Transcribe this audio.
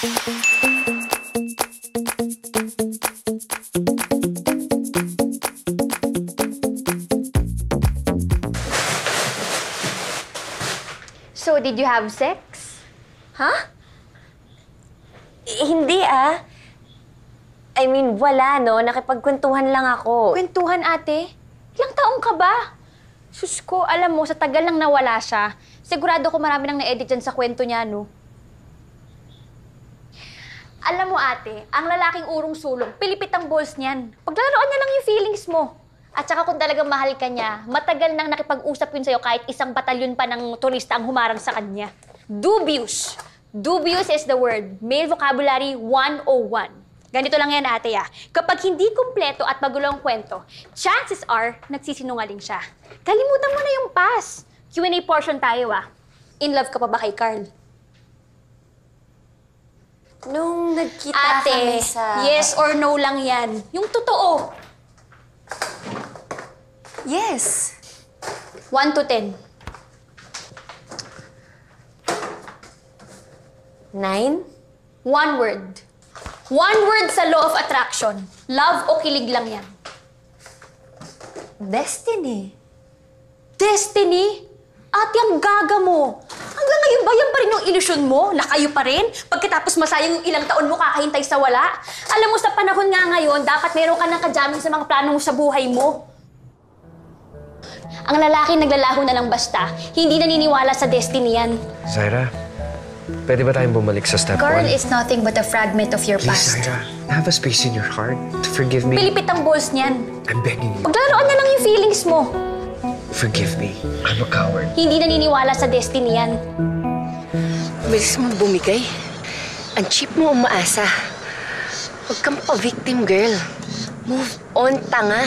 So, did you have sex? Huh? Hindi I mean, wala, no? Nakipagkwentuhan lang ako. Kwentuhan, ate? Ilang taong ka ba? Sus ko, alam mo, sa tagal lang nawala siya. Sigurado ko marami nang na-edit dyan sa kwento niya, no? Alam mo, ate, ang lalaking urong sulong, pilipit ang balls niyan. Paglalaroan niya lang yung feelings mo. At saka kung talagang mahal ka niya, matagal nang nakipag-usap yun sa'yo kahit isang batalyon pa ng turista ang humarang sa kanya. Dubious. Dubious is the word. Male vocabulary 101. Ganito lang yan, ate, Kapag hindi kumpleto at magulo ang kwento, chances are, nagsisinungaling siya. Kalimutan mo na yung past. Q&A portion tayo, In love ka pa ba kay Carl? Nung nagkita Ate, kami sa... yes or no lang yan. Yung totoo. Yes. 1 to 10. 9? One word. One word sa law of attraction. Love o kilig lang yan. Destiny. Destiny? Ate, ang gaga mo. Hanggang ngayon ba yan pa rin yung ilusyon mo? Lakayo pa rin? Pagkatapos masayang yung ilang taon mo kakahintay sa wala? Alam mo, sa panahon nga ngayon, dapat meron ka ng kajamin sa mga plano mo sa buhay mo. Ang lalaki naglalaho na lang basta. Hindi naniniwala sa destiny yan. Zaira, pwede ba tayong bumalik sa step 1? Carl is nothing but a fragment of your Please, past. Zaira, have a space in your heart to forgive me. Pilipit ang balls niyan. I'm begging you. Paglalaroan niya lang yung feelings mo. Forgive me. I'm a coward. Hindi naniniwala sa destiny yan. Bilis mo bumigay. Ang cheap mo umaasa. Huwag kang pa-victim, girl. Move on, tanga.